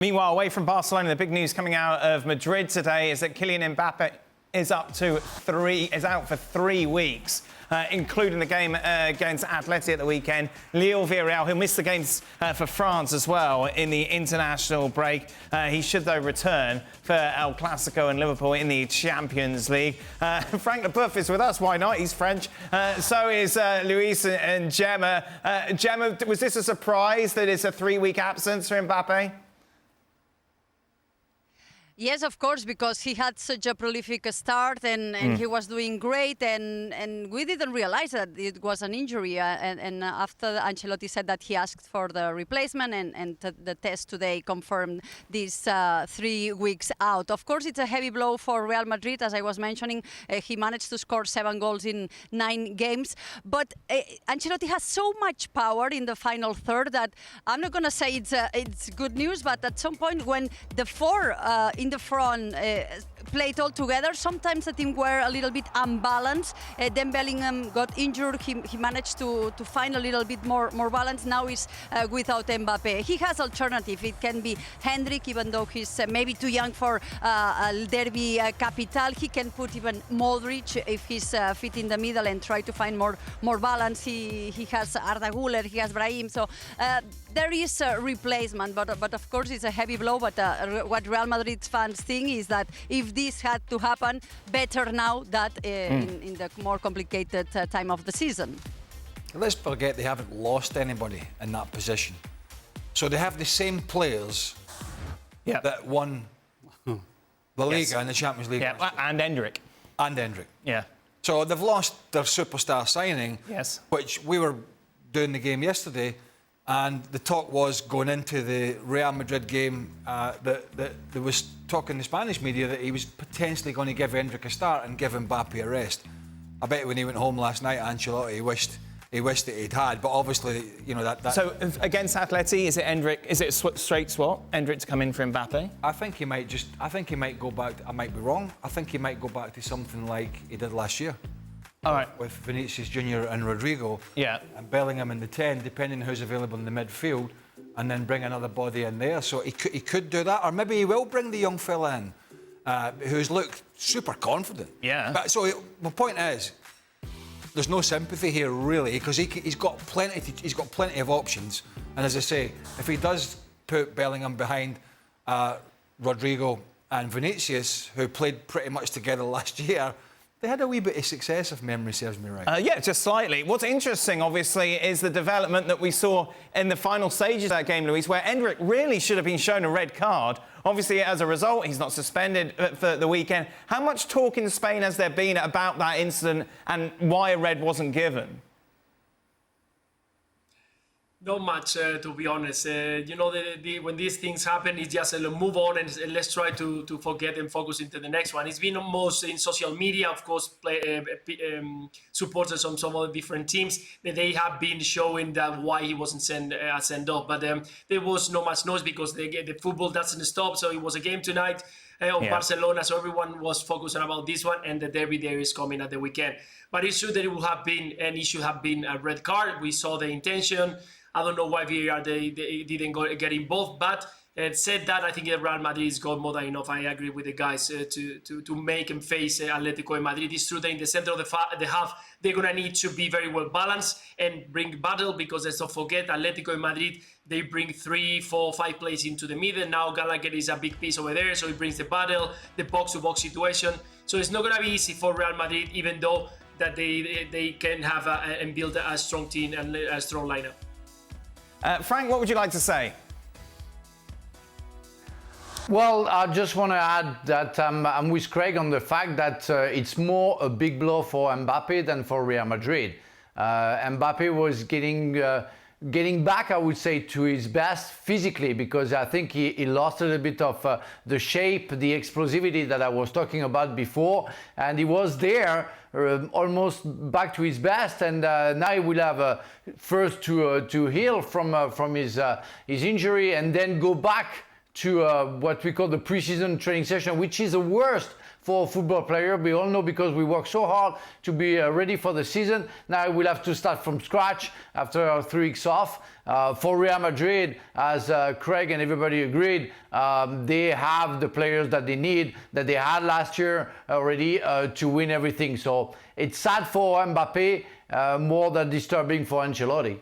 Meanwhile, away from Barcelona, the big news coming out of Madrid today is that Kylian Mbappe is out for 3 weeks, including the game against Atleti at the weekend. Lille, Villarreal, he'll miss the games for France as well in the international break. He should, though, return for El Clasico and Liverpool in the Champions League. Frank Leboeuf is with us. Why not? He's French. So is Luis and Gemma. Gemma, was this a surprise that it's a 3-week absence for Mbappe? Yes, of course, because he had such a prolific start and he was doing great, and we didn't realize that it was an injury. And after Ancelotti said that he asked for the replacement, and the test today confirmed this 3 weeks out. Of course, it's a heavy blow for Real Madrid, as I was mentioning. He managed to score 7 goals in 9 games, but Ancelotti has so much power in the final third that I'm not going to say it's good news, but at some point when the 4 in the front played all together, sometimes the team were a little bit unbalanced. Then Bellingham got injured. He managed to find a little bit more balance. Now he's without Mbappe. He has alternative. It can be Hendrik, even though he's maybe too young for Derby Capital. He can put even Modric if he's fit in the middle and try to find more balance. He has Arda Güler, he has Brahim. So there is a replacement, but of course it's a heavy blow. But what Real Madrid fans think is that if this had to happen, better now than in the more complicated time of the season. Let's forget they haven't lost anybody in that position. So they have the same players that won the Liga and the Champions League. Yeah, and Hendrik. And Hendrik. Yeah. So they've lost their superstar signing, which we were doing the game yesterday, and the talk was going into the Real Madrid game that there was talk in the Spanish media that he was potentially going to give Hendrik a start and give Mbappe a rest. I bet when he went home last night, Ancelotti he wished that he'd had, but obviously, you know that. So against Atleti, is it Hendrik? Is it a straight swap? Hendrik to come in for Mbappe? I think he might go back. I might be wrong. I think he might go back to something like he did last year. All right. With Vinicius Junior and Rodrigo. Yeah. And Bellingham in the 10, depending on who's available in the midfield, and then bring another body in there. So he could do that, or maybe he will bring the young fella in, who's looked super confident. Yeah. But so the point is, there's no sympathy here really, because he's got plenty of options. And as I say, if he does put Bellingham behind Rodrigo and Vinicius, who played pretty much together last year, they had a wee bit of success, if memory serves me right. Yeah, just slightly. What's interesting, obviously, is the development that we saw in the final stages of that game, Luis, where Hendrik really should have been shown a red card. Obviously, as a result, he's not suspended for the weekend. How much talk in Spain has there been about that incident and why a red wasn't given? Not much, to be honest. You know, when these things happen, it's just move on and let's try to forget and focus into the next one. It's been most in social media, of course, supporters from some other different teams, that they have been showing that why he wasn't sent off. But there was not much noise because the football doesn't stop. So it was a game tonight of Barcelona, so everyone was focusing about this one, and the derby there is coming at the weekend. But it's true that it would have been, and it should have been, a red card. We saw the intention. I don't know why VAR they didn't get involved, but said that, I think Real Madrid is got more than enough. I agree with the guys to make and face Atletico de Madrid. It's true that in the center of the half, they're going to need to be very well balanced and bring battle, because let's not forget, Atletico de Madrid, they bring 3, 4, 5 players into the middle. Now Gallagher is a big piece over there, so he brings the battle, the box-to-box situation. So it's not going to be easy for Real Madrid, even though that they can have and build a strong team and a strong lineup. Frank, what would you like to say? Well, I just want to add that I'm with Craig on the fact that it's more a big blow for Mbappe than for Real Madrid. Mbappe was getting back, I would say, to his best physically, because I think he lost a little bit of the shape, the explosivity that I was talking about before, and he was there almost back to his best, and now he will have first to heal from his injury and then go back to what we call the pre-season training session, which is the worst for a football player. We all know, because we work so hard to be ready for the season. Now we'll have to start from scratch after 3 weeks off. For Real Madrid, as Craig and everybody agreed, they have the players that they need, that they had last year already, to win everything. So it's sad for Mbappe, more than disturbing for Ancelotti.